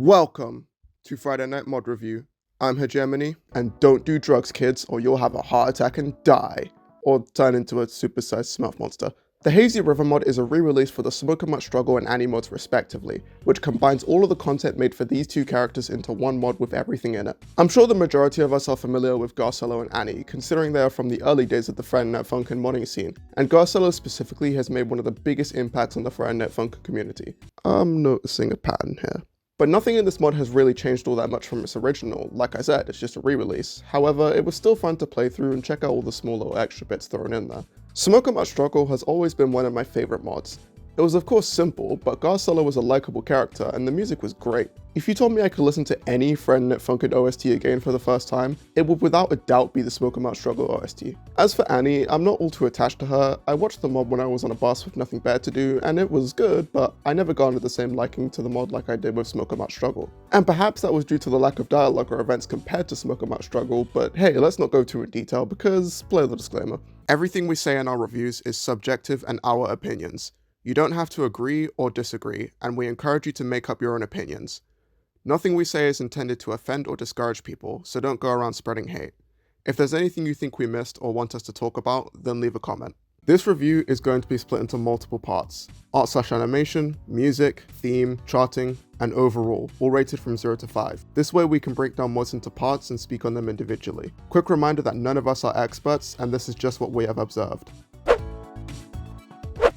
Welcome to Friday Night Mod Review. I'm Hegemony, and don't do drugs, kids, or you'll have a heart attack and die, or turn into a supersized Smurf monster. The Hazy River mod is a re-release for the Smoke 'em Up Struggle and Annie mods respectively, which combines all of the content made for these two characters into one mod with everything in it. I'm sure the majority of us are familiar with Garcello and Annie, considering they are from the early days of the Friday Night Funkin' modding scene, and Garcello specifically has made one of the biggest impacts on the Friday Night Funkin' community. I'm noticing a pattern here. But nothing in this mod has really changed all that much from its original. Like I said, it's just a re-release. However, it was still fun to play through and check out all the small little extra bits thrown in there. Smoke 'em Up Struggle has always been one of my favorite mods. It was of course simple, but Garcello was a likable character and the music was great. If you told me I could listen to any Friday Night Funkin' OST again for the first time, it would without a doubt be the Smoke 'em Up Struggle OST. As for Annie, I'm not all too attached to her. I watched the mod when I was on a bus with nothing better to do, and it was good, but I never garnered the same liking to the mod like I did with Smoke 'em Up Struggle. And perhaps that was due to the lack of dialogue or events compared to Smoke 'em Up Struggle, but hey, let's not go too in detail because play the disclaimer. Everything we say in our reviews is subjective and our opinions. You don't have to agree or disagree, and we encourage you to make up your own opinions. Nothing we say is intended to offend or discourage people, so don't go around spreading hate. If there's anything you think we missed or want us to talk about, then leave a comment. This review is going to be split into multiple parts: art/animation, music, theme, charting, and overall, all rated from 0 to 5. This way we can break down mods into parts and speak on them individually. Quick reminder that none of us are experts, and this is just what we have observed.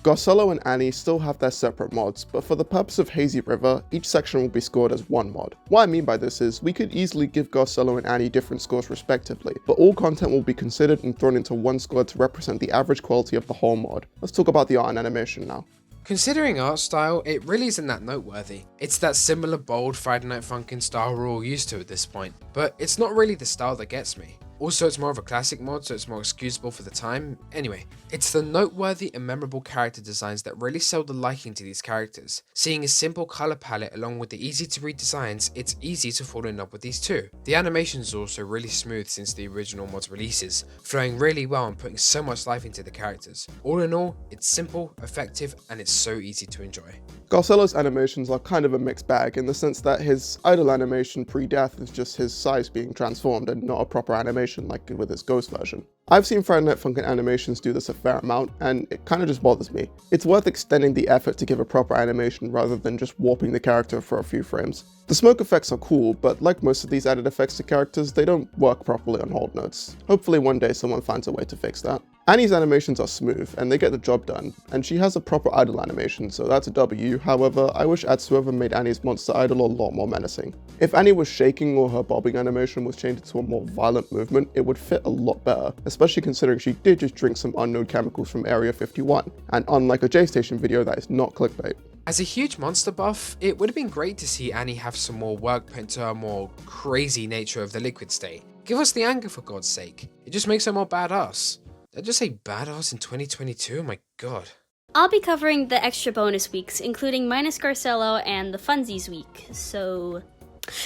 Garcello and Annie still have their separate mods, but for the purpose of Hazy River, each section will be scored as one mod. What I mean by this is, we could easily give Garcello and Annie different scores respectively, but all content will be considered and thrown into one score to represent the average quality of the whole mod. Let's talk about the art and animation now. Considering art style, it really isn't that noteworthy. It's that similar bold Friday Night Funkin' style we're all used to at this point, but it's not really the style that gets me. Also, it's more of a classic mod, so it's more excusable for the time. Anyway, it's the noteworthy and memorable character designs that really sell the liking to these characters. Seeing a simple color palette along with the easy to read designs, it's easy to fall in love with these too. The animations are also really smooth since the original mod's releases, flowing really well and putting so much life into the characters. All in all, it's simple, effective, and it's so easy to enjoy. Garcello's animations are kind of a mixed bag in the sense that his idle animation pre-death is just his size being transformed and not a proper animation like with his ghost version. I've seen Friday Night Funkin' animations do this a fair amount, and it kind of just bothers me. It's worth extending the effort to give a proper animation rather than just warping the character for a few frames. The smoke effects are cool, but like most of these added effects to characters, they don't work properly on hold notes. Hopefully one day someone finds a way to fix that. Annie's animations are smooth, and they get the job done, and she has a proper idle animation, so that's a W. However, I wish Atsueva made Annie's monster idol a lot more menacing. If Annie was shaking or her bobbing animation was changed to a more violent movement, it would fit a lot better, especially considering she did just drink some unknown chemicals from Area 51, and unlike a J-Station video, that is not clickbait. As a huge monster buff, it would have been great to see Annie have some more work put into her more crazy nature of the liquid state. Give us the anger for God's sake. It just makes her more badass. Did I just say badass in 2022? Oh my god. I'll be covering the extra bonus weeks, including minus Garcello and the Funsies week, so...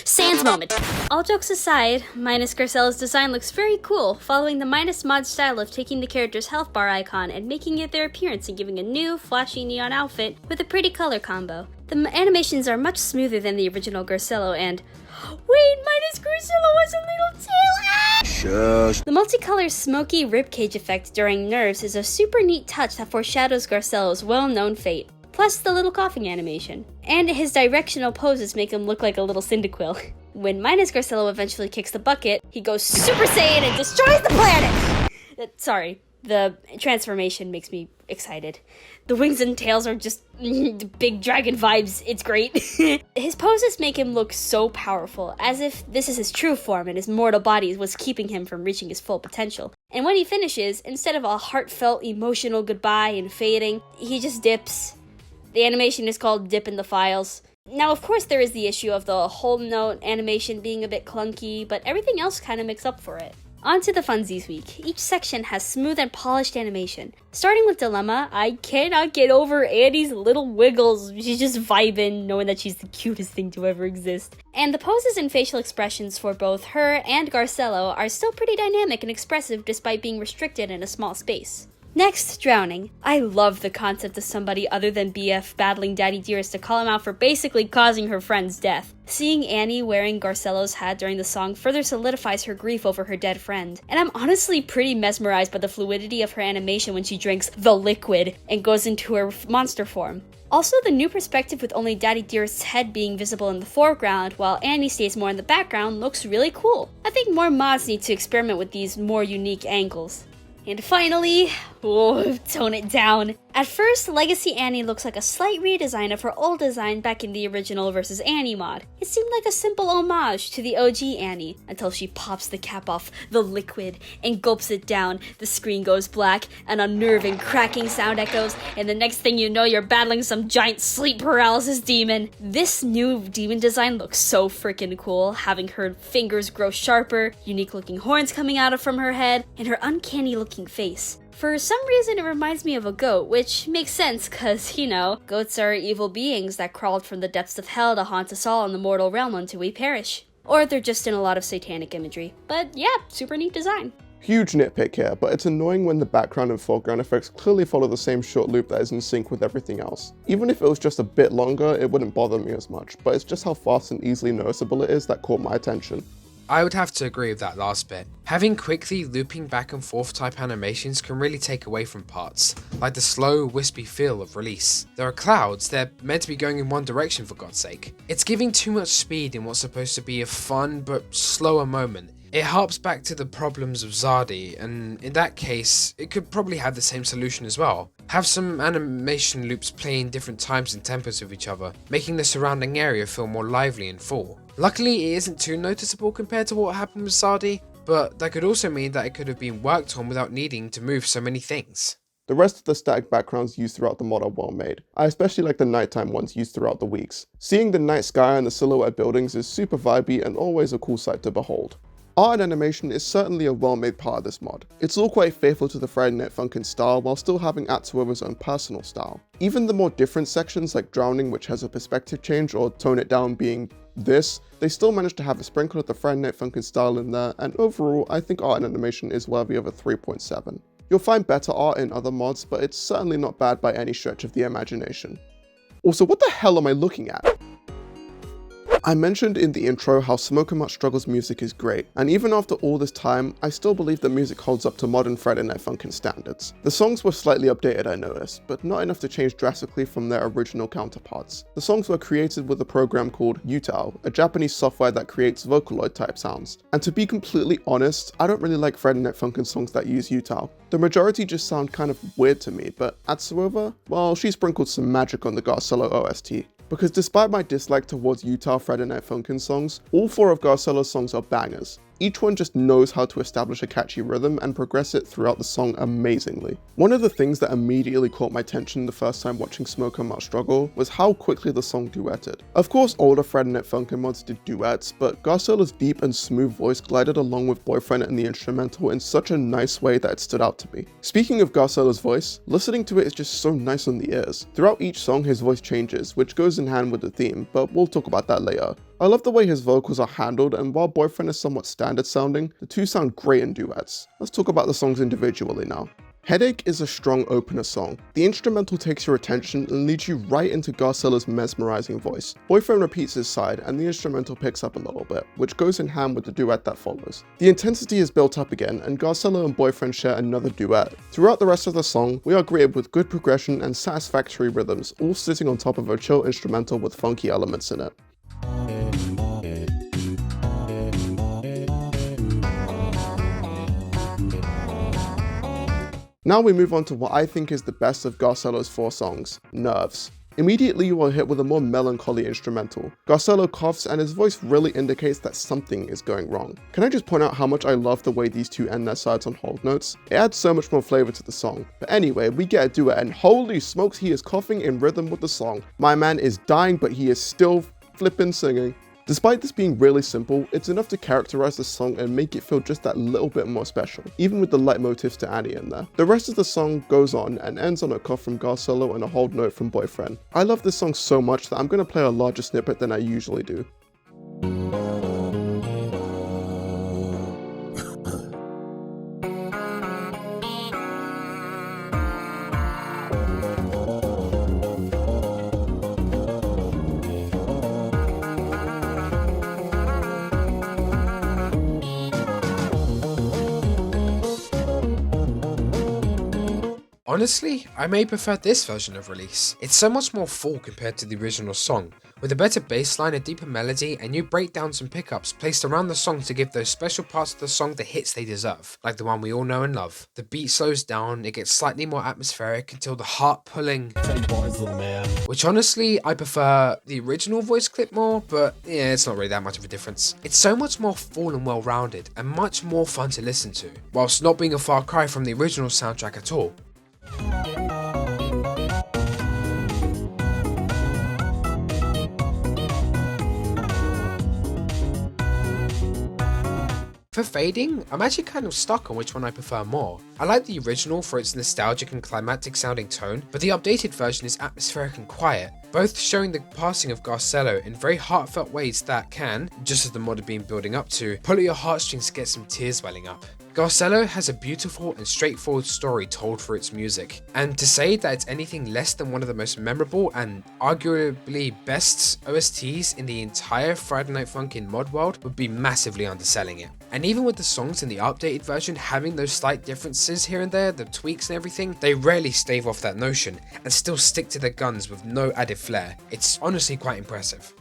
Sans moment! All jokes aside, minus Garcello's design looks very cool, following the minus mod style of taking the character's health bar icon and making it their appearance and giving a new, flashy neon outfit with a pretty color combo. The animations are much smoother than the original Garcello and... Wait, minus Garcello has a little tail! Ah! Shush! The multicolor smoky ribcage effect during nerves is a super neat touch that foreshadows Garcello's well-known fate. Plus the little coughing animation. And his directional poses make him look like a little Cyndaquil. When minus Garcello eventually kicks the bucket, he goes Super Saiyan and destroys the planet! Sorry, the transformation makes me excited. The wings and tails are just big dragon vibes, it's great. His poses make him look so powerful, as if this is his true form and his mortal body is what's keeping him from reaching his full potential. And when he finishes, instead of a heartfelt emotional goodbye and fading, he just dips. The animation is called Dip in the Files. Now, of course, there is the issue of the whole note animation being a bit clunky, but everything else kind of makes up for it. On to the Funsies week. Each section has smooth and polished animation. Starting with Dilemma, I cannot get over Annie's little wiggles. She's just vibing, knowing that she's the cutest thing to ever exist. And the poses and facial expressions for both her and Garcello are still pretty dynamic and expressive despite being restricted in a small space. Next, Drowning. I love the concept of somebody other than BF battling Daddy Dearest to call him out for basically causing her friend's death. Seeing Annie wearing Garcello's hat during the song further solidifies her grief over her dead friend. And I'm honestly pretty mesmerized by the fluidity of her animation when she drinks the liquid and goes into her monster form. Also, the new perspective with only Daddy Dearest's head being visible in the foreground while Annie stays more in the background looks really cool. I think more mods need to experiment with these more unique angles. And finally, tone it down. At first, Legacy Annie looks like a slight redesign of her old design back in the original vs. Annie mod. It seemed like a simple homage to the OG Annie, until she pops the cap off the liquid and gulps it down, the screen goes black, an unnerving cracking sound echoes, and the next thing you know you're battling some giant sleep paralysis demon. This new demon design looks so freaking cool, having her fingers grow sharper, unique looking horns coming out from her head, and her uncanny looking face. For some reason, it reminds me of a goat, which makes sense cause, goats are evil beings that crawled from the depths of hell to haunt us all in the mortal realm until we perish. Or they're just in a lot of satanic imagery. But yeah, super neat design. Huge nitpick here, but it's annoying when the background and foreground effects clearly follow the same short loop that is in sync with everything else. Even if it was just a bit longer, it wouldn't bother me as much, but it's just how fast and easily noticeable it is that caught my attention. I would have to agree with that last bit. Having quickly looping back and forth type animations can really take away from parts, like the slow, wispy feel of Release. There are clouds, they're meant to be going in one direction for God's sake. It's giving too much speed in what's supposed to be a fun but slower moment. It harps back to the problems of Zardi, and in that case, it could probably have the same solution as well. Have some animation loops playing different times and tempos with each other, making the surrounding area feel more lively and full. Luckily, it isn't too noticeable compared to what happened with Zardi, but that could also mean that it could have been worked on without needing to move so many things. The rest of the static backgrounds used throughout the mod are well made. I especially like the nighttime ones used throughout the weeks. Seeing the night sky and the silhouette buildings is super vibey and always a cool sight to behold. Art and animation is certainly a well-made part of this mod. It's all quite faithful to the Friday Night Funkin' style while still having Atsuover's own personal style. Even the more different sections like Drowning, which has a perspective change, or Tone It Down being this, they still managed to have a sprinkle of the Friday Night Funkin' style in there, and overall I think art and animation is worthy of a 3.7. You'll find better art in other mods, but it's certainly not bad by any stretch of the imagination. Also, what the hell am I looking at? I mentioned in the intro how Smoke and Mutt Struggle's music is great, and even after all this time, I still believe the music holds up to modern Friday Night Funkin' standards. The songs were slightly updated, I noticed, but not enough to change drastically from their original counterparts. The songs were created with a program called Utao, a Japanese software that creates Vocaloid type sounds. And to be completely honest, I don't really like Friday Night Funkin' songs that use Utao. The majority just sound kind of weird to me, but Atsuova, well, she sprinkled some magic on the Garcello OST. Because despite my dislike towards Utah Friday Night Funkin' songs, all 4 of Garcello's songs are bangers. Each one just knows how to establish a catchy rhythm and progress it throughout the song amazingly. One of the things that immediately caught my attention the first time watching Smoke and Mutt Struggle was how quickly the song duetted. Of course, older Friday Night Funkin' mods did duets, but Garcello's deep and smooth voice glided along with Boyfriend and the instrumental in such a nice way that it stood out to me. Speaking of Garcello's voice, listening to it is just so nice on the ears. Throughout each song his voice changes, which goes in hand with the theme, but we'll talk about that later. I love the way his vocals are handled, and while Boyfriend is somewhat standard sounding, the two sound great in duets. Let's talk about the songs individually now. Headache is a strong opener song. The instrumental takes your attention and leads you right into Garcello's mesmerizing voice. Boyfriend repeats his side and the instrumental picks up a little bit, which goes in hand with the duet that follows. The intensity is built up again and Garcello and Boyfriend share another duet. Throughout the rest of the song, we are greeted with good progression and satisfactory rhythms, all sitting on top of a chill instrumental with funky elements in it. Now we move on to what I think is the best of Garcello's 4 songs, Nerves. Immediately you are hit with a more melancholy instrumental. Garcello coughs and his voice really indicates that something is going wrong. Can I just point out how much I love the way these two end their sides on hold notes? It adds so much more flavor to the song. But anyway, we get a duet and holy smokes, he is coughing in rhythm with the song. My man is dying, but he is still flippin' singing. Despite this being really simple, it's enough to characterize the song and make it feel just that little bit more special, even with the leitmotifs to Annie in there. The rest of the song goes on and ends on a cough from Garcello and a hold note from Boyfriend. I love this song so much that I'm going to play a larger snippet than I usually do. Honestly, I may prefer this version of Release. It's so much more full compared to the original song, with a better bass line, a deeper melody, and new breakdowns and pickups placed around the song to give those special parts of the song the hits they deserve, like the one we all know and love. The beat slows down, it gets slightly more atmospheric until the heart-pulling, which honestly, I prefer the original voice clip more, but yeah, it's not really that much of a difference. It's so much more full and well-rounded, and much more fun to listen to, whilst not being a far cry from the original soundtrack at all. For fading, I'm actually kind of stuck on which one I prefer more. I like the original for its nostalgic and climactic sounding tone, but the updated version is atmospheric and quiet, both showing the passing of Garcello in very heartfelt ways that can, just as the mod had been building up to, pull at your heartstrings to get some tears welling up. Garcello has a beautiful and straightforward story told through its music, and to say that it's anything less than one of the most memorable and arguably best OSTs in the entire Friday Night Funkin' mod world would be massively underselling it. And even with the songs in the updated version having those slight differences here and there, the tweaks and everything, they rarely stave off that notion and still stick to their guns with no added flair. It's honestly quite impressive.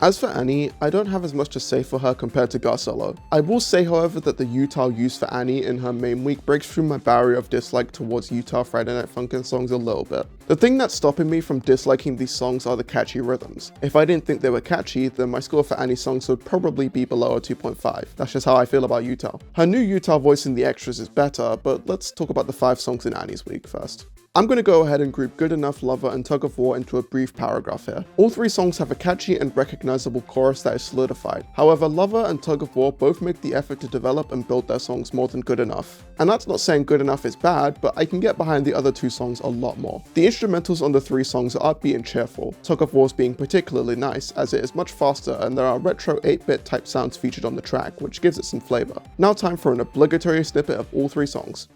As for Annie, I don't have as much to say for her compared to Garcello. I will say however that the Utah used for Annie in her main week breaks through my barrier of dislike towards Utah Friday Night Funkin' songs a little bit. The thing that's stopping me from disliking these songs are the catchy rhythms. If I didn't think they were catchy, then my score for Annie's songs would probably be below a 2.5. That's just how I feel about Utah. Her new Utah voice in the extras is better, but let's talk about the 5 songs in Annie's week first. I'm going to go ahead and group Good Enough, Lover, and Tug of War into a brief paragraph here. All 3 songs have a catchy and recognizable chorus that is solidified. However, Lover and Tug of War both make the effort to develop and build their songs more than Good Enough. And that's not saying Good Enough is bad, but I can get behind the other 2 songs a lot more. The instrumentals on the 3 songs are upbeat and cheerful, Tug of War's being particularly nice as it is much faster and there are retro 8-bit type sounds featured on the track, which gives it some flavor. Now time for an obligatory snippet of all 3 songs.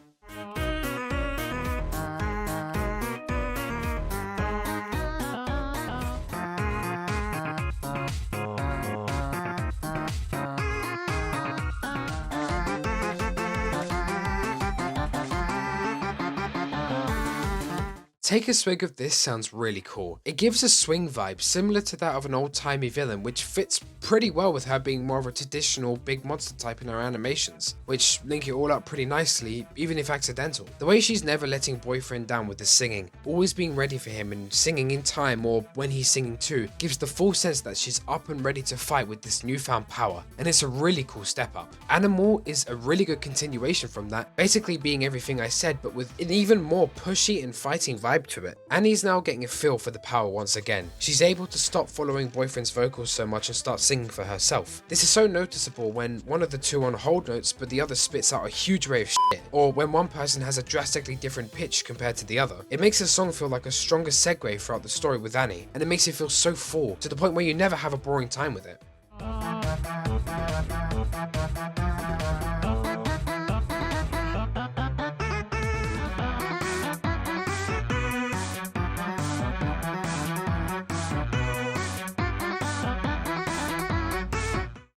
Take a Swig of This sounds really cool. It gives a swing vibe similar to that of an old-timey villain, which fits pretty well with her being more of a traditional big monster type in her animations, which link it all up pretty nicely, even if accidental. The way she's never letting boyfriend down with the singing, always being ready for him and singing in time or when he's singing too, gives the full sense that she's up and ready to fight with this newfound power, and it's a really cool step up. Animal is a really good continuation from that, basically being everything I said, but with an even more pushy and fighting vibe to it. Annie's now getting a feel for the power once again. She's able to stop following boyfriend's vocals so much and start singing for herself. This is so noticeable when one of the 2 on hold notes but the other spits out a huge ray of shit, or when one person has a drastically different pitch compared to the other. It makes the song feel like a stronger segue throughout the story with Annie, and it makes it feel so full, to the point where you never have a boring time with it.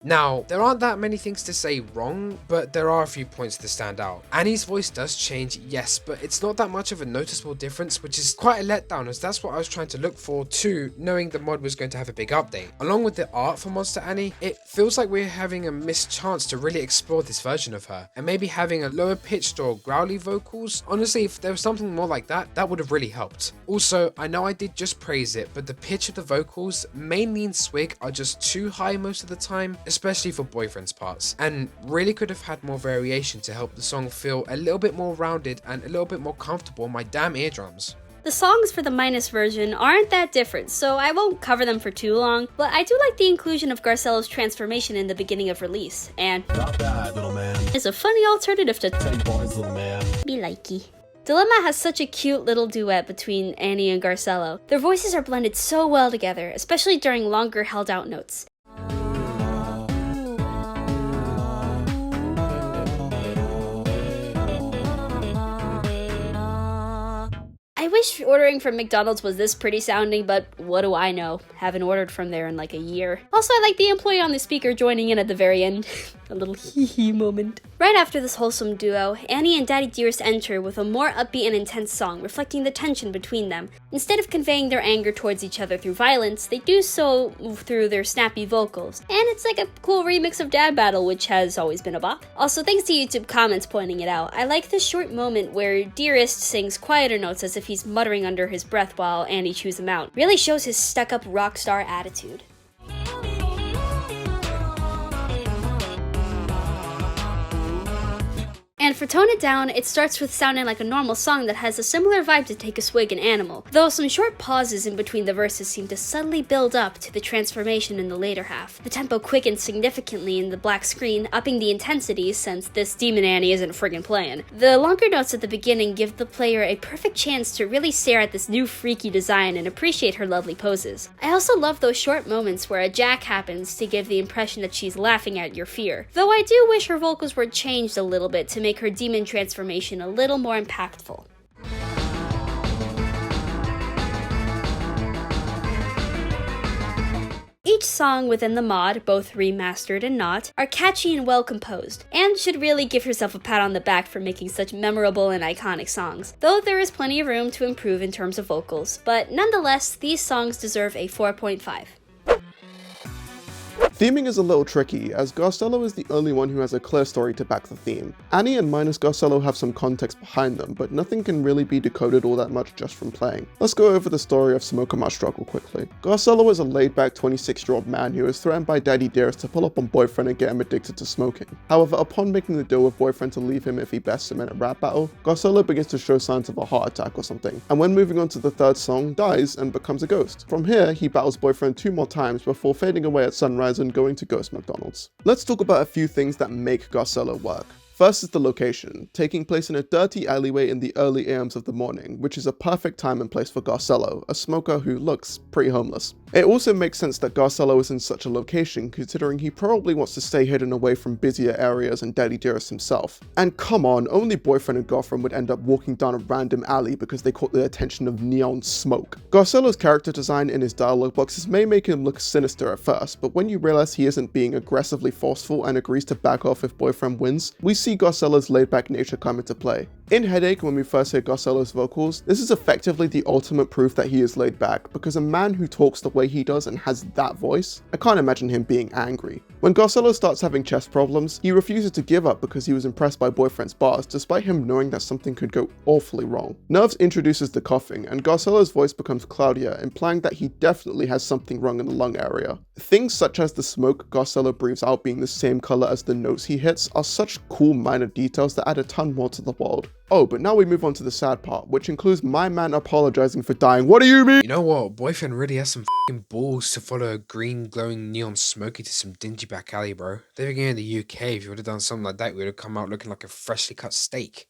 Now, there aren't that many things to say wrong, but there are a few points to stand out. Annie's voice does change, yes, but it's not that much of a noticeable difference, which is quite a letdown, as that's what I was trying to look for too, knowing the mod was going to have a big update. Along with the art for Monster Annie, it feels like we're having a missed chance to really explore this version of her, and maybe having a lower pitched or growly vocals. Honestly, if there was something more like that, that would have really helped. Also, I know I did just praise it, but the pitch of the vocals, mainly in Swig, are just too high most of the time, especially for boyfriend's parts, and really could have had more variation to help the song feel a little bit more rounded and a little bit more comfortable on my damn eardrums. The songs for the minus version aren't that different, so I won't cover them for too long, but I do like the inclusion of Garcello's transformation in the beginning of Release, and Not bad, little man. it's a funny alternative to Teddy boys, little man. be likey. Dilemma has such a cute little duet between Annie and Garcello. Their voices are blended so well together, especially during longer held out notes. I wish ordering from McDonald's was this pretty sounding, but what do I know? Haven't ordered from there in like a year. Also, I like the employee on the speaker joining in at the very end. A little hee-hee moment. Right after this wholesome duo, Annie and Daddy Dearest enter with a more upbeat and intense song, reflecting the tension between them. Instead of conveying their anger towards each other through violence, they do so through their snappy vocals. And it's like a cool remix of Dad Battle, which has always been a bop. Also, thanks to YouTube comments pointing it out, I like this short moment where Dearest sings quieter notes as if he's muttering under his breath while Annie chews him out. Really shows his stuck-up rock star attitude. And for Tone It Down, it starts with sounding like a normal song that has a similar vibe to Take a Swig and Animal, though some short pauses in between the verses seem to subtly build up to the transformation in the later half. The tempo quickens significantly in the black screen, upping the intensity since this Demon Annie isn't friggin' playing. The longer notes at the beginning give the player a perfect chance to really stare at this new freaky design and appreciate her lovely poses. I also love those short moments where a jack happens to give the impression that she's laughing at your fear, though I do wish her vocals were changed a little bit to make her demon transformation a little more impactful. Each song within the mod, both remastered and not, are catchy and well composed, and should really give yourself a pat on the back for making such memorable and iconic songs, though there is plenty of room to improve in terms of vocals, but nonetheless, these songs deserve a 4.5. Theming is a little tricky, as Garcello is the only one who has a clear story to back the theme. Annie and Minus Garcello have some context behind them, but nothing can really be decoded all that much just from playing. Let's go over the story of Smoke 'Em Out Struggle quickly. Garcello is a laid-back 26-year-old man who is threatened by Daddy Dearest to pull up on Boyfriend and get him addicted to smoking. However, upon making the deal with Boyfriend to leave him if he bests him in a rap battle, Garcello begins to show signs of a heart attack or something, and when moving on to the third song, dies and becomes a ghost. From here, he battles Boyfriend 2 more times before fading away at sunrise and going to Ghost McDonald's. Let's talk about a few things that make Garcello work. First is the location, taking place in a dirty alleyway in the early AMs of the morning, which is a perfect time and place for Garcello, a smoker who looks pretty homeless. It also makes sense that Garcello is in such a location, considering he probably wants to stay hidden away from busier areas and Daddy Dearest himself. And come on, only Boyfriend and Girlfriend would end up walking down a random alley because they caught the attention of neon smoke. Garcello's character design in his dialogue boxes may make him look sinister at first, but when you realize he isn't being aggressively forceful and agrees to back off if Boyfriend wins, we see Garcello's laid-back nature come into play. In Headache, when we first hear Garcello's vocals, this is effectively the ultimate proof that he is laid back, because a man who talks the way he does and has that voice, I can't imagine him being angry. When Garcello starts having chest problems, he refuses to give up because he was impressed by Boyfriend's bars, despite him knowing that something could go awfully wrong. Nerves introduces the coughing, and Garcello's voice becomes cloudier, implying that he definitely has something wrong in the lung area. Things such as the smoke Garcello breathes out being the same color as the notes he hits are such cool minor details that add a ton more to the world. Oh, but now we move on to the sad part, which includes my man apologizing for dying. What do you mean? You know what? Boyfriend really has some f***ing balls to follow a green glowing neon smoky to some dingy back alley, bro. Living here in the UK, if you would have done something like that, we would have come out looking like a freshly cut steak.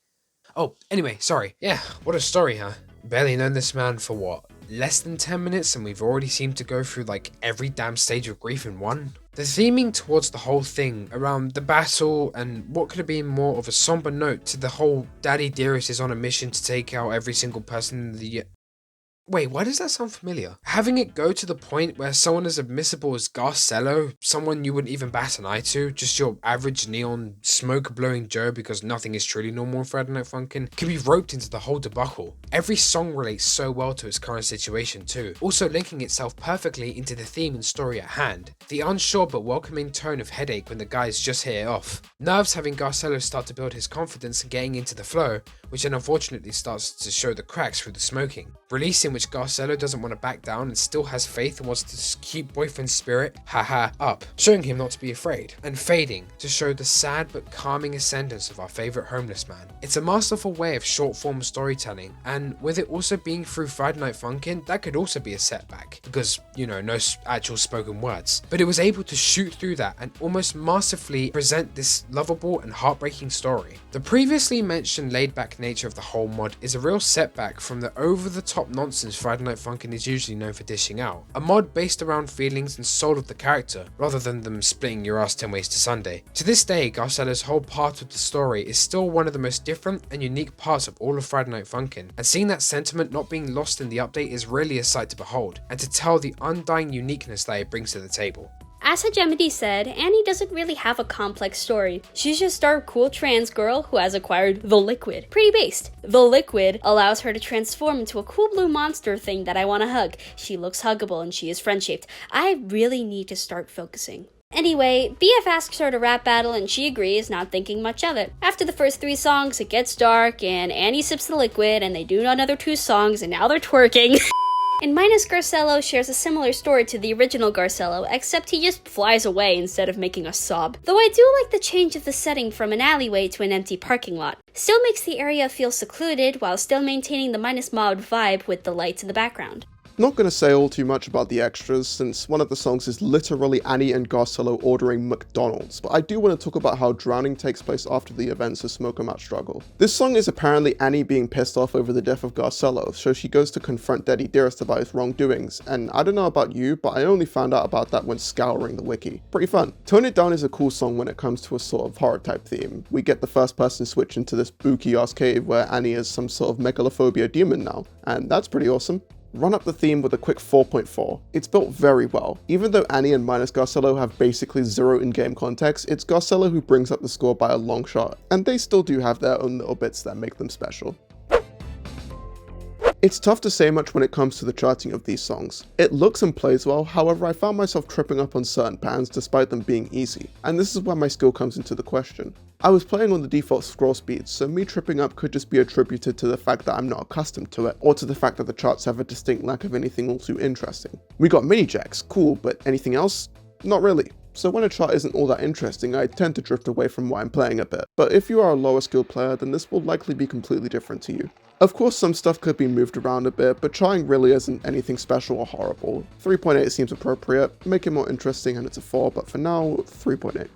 Oh, anyway, sorry. Yeah, what a story, huh? Barely known this man for what? Less than 10 minutes and we've already seemed to go through like every damn stage of grief in one. The theming towards the whole thing around the battle and what could have been more of a somber note to the whole Daddy Dearest is on a mission to take out every single person in the... Wait, why does that sound familiar? Having it go to the point where someone as admissible as Garcello, someone you wouldn't even bat an eye to, just your average neon smoke-blowing Joe because nothing is truly normal in Friday Night Funkin', can be roped into the whole debacle. Every song relates so well to its current situation too, also linking itself perfectly into the theme and story at hand. The unsure but welcoming tone of Headache when the guys just hit it off. Nerves having Garcello start to build his confidence and getting into the flow, which then unfortunately starts to show the cracks through the smoking. Releasing which Garcello doesn't want to back down and still has faith and wants to keep Boyfriend's spirit, haha, up, showing him not to be afraid, and fading to show the sad but calming ascendance of our favourite homeless man. It's a masterful way of short form storytelling, and with it also being through Friday Night Funkin', that could also be a setback, because, you know, no actual spoken words. But it was able to shoot through that and almost masterfully present this lovable and heartbreaking story. The previously mentioned laid back nature of the whole mod is a real setback from the over the top nonsense lessons Friday Night Funkin' is usually known for dishing out. A mod based around feelings and soul of the character, rather than them splitting your ass 10 ways to Sunday. To this day, Garcella's whole part of the story is still one of the most different and unique parts of all of Friday Night Funkin', and seeing that sentiment not being lost in the update is really a sight to behold, and to tell the undying uniqueness that it brings to the table. As Hegemony said, Annie doesn't really have a complex story. She's just our cool trans girl who has acquired the liquid. Pretty based. The liquid allows her to transform into a cool blue monster thing that I want to hug. She looks huggable and she is friend-shaped. I really need to start focusing. Anyway, BF asks her to rap battle and she agrees, not thinking much of it. After the first 3 songs, it gets dark and Annie sips the liquid and they do another 2 songs and now they're twerking. And Minus Garcello shares a similar story to the original Garcello, except he just flies away instead of making us sob. Though I do like the change of the setting from an alleyway to an empty parking lot. Still makes the area feel secluded while still maintaining the Minus Mob vibe with the lights in the background. Not gonna say all too much about the extras, since one of the songs is literally Annie and Garcello ordering McDonald's, but I do want to talk about how drowning takes place after the events of Smoke 'Em Out Struggle. This song is apparently Annie being pissed off over the death of Garcello, so she goes to confront Daddy Dearest about his wrongdoings, and I don't know about you, but I only found out about that when scouring the wiki. Pretty fun. Tone It Down is a cool song when it comes to a sort of horror type theme. We get the first person switch into this spooky ass cave where Annie is some sort of megalophobia demon now, and that's pretty awesome. Run up the theme with a quick 4.4. It's built very well. Even though Annie and Minus Garcello have basically zero in-game context, it's Garcello who brings up the score by a long shot, and they still do have their own little bits that make them special. It's tough to say much when it comes to the charting of these songs. It looks and plays well, however I found myself tripping up on certain patterns despite them being easy, and this is where my skill comes into the question. I was playing on the default scroll speed, so me tripping up could just be attributed to the fact that I'm not accustomed to it, or to the fact that the charts have a distinct lack of anything all too interesting. We got mini jacks, cool, but anything else? Not really. So when a chart isn't all that interesting, I tend to drift away from what I'm playing a bit. But if you are a lower skilled player, then this will likely be completely different to you. Of course, some stuff could be moved around a bit, but charting really isn't anything special or horrible. 3.8 seems appropriate, make it more interesting and it's a 4, but for now, 3.8.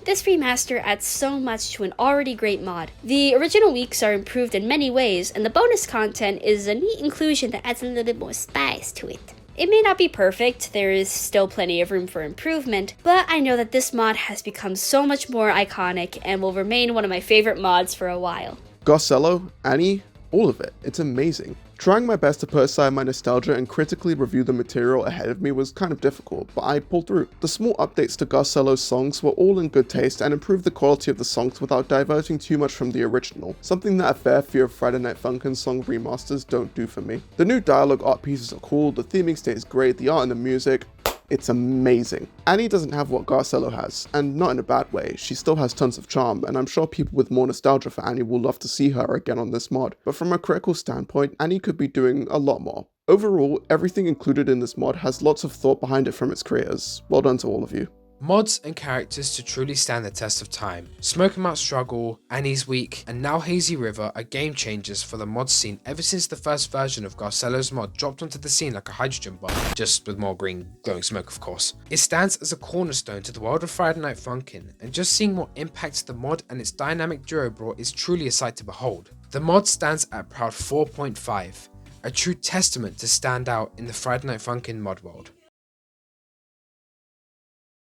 This remaster adds so much to an already great mod. The original weeks are improved in many ways, and the bonus content is a neat inclusion that adds a little bit more spice to it. It may not be perfect, there is still plenty of room for improvement, but I know that this mod has become so much more iconic and will remain one of my favorite mods for a while. Garcello, Annie, all of it. It's amazing. Trying my best to put aside my nostalgia and critically review the material ahead of me was kind of difficult, but I pulled through. The small updates to Garcello's songs were all in good taste and improved the quality of the songs without diverting too much from the original, something that a fair few of Friday Night Funkin' song remasters don't do for me. The new dialogue art pieces are cool, the theming stays great, the art and the music, it's amazing. Annie doesn't have what Garcello has, and not in a bad way. She still has tons of charm, and I'm sure people with more nostalgia for Annie will love to see her again on this mod. But from a critical standpoint, Annie could be doing a lot more. Overall, everything included in this mod has lots of thought behind it from its creators. Well done to all of you. Mods and characters to truly stand the test of time. Smoke 'Em Out Struggle, Annie's Week, and now Hazy River are game changers for the mod scene ever since the first version of Garcello's mod dropped onto the scene like a hydrogen bomb, just with more green glowing smoke of course. It stands as a cornerstone to the world of Friday Night Funkin', and just seeing what impact the mod and its dynamic duo brought is truly a sight to behold. The mod stands at proud 4.5, a true testament to stand out in the Friday Night Funkin' mod world.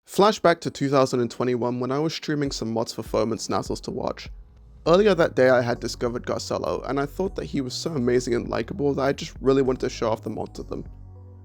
Flashback to 2021 when I was streaming some mods for Foam and Snazzles to watch. Earlier that day I had discovered Garcello, and I thought that he was so amazing and likable that I just really wanted to show off the mod to them.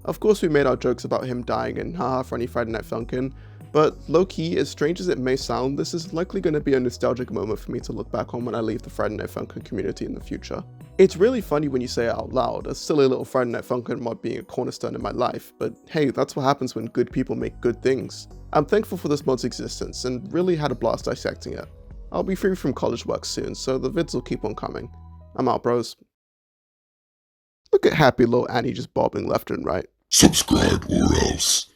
Of course we made our jokes about him dying and haha funny Friday Night Funkin', but low-key, as strange as it may sound, this is likely going to be a nostalgic moment for me to look back on when I leave the Friday Night Funkin' community in the future. It's really funny when you say it out loud, a silly little Friday Night Funkin' mod being a cornerstone in my life, but hey, that's what happens when good people make good things. I'm thankful for this mod's existence and really had a blast dissecting it. I'll be free from college work soon, so the vids will keep on coming. I'm out, bros. Look at happy little Annie just bobbing left and right. Subscribe or else.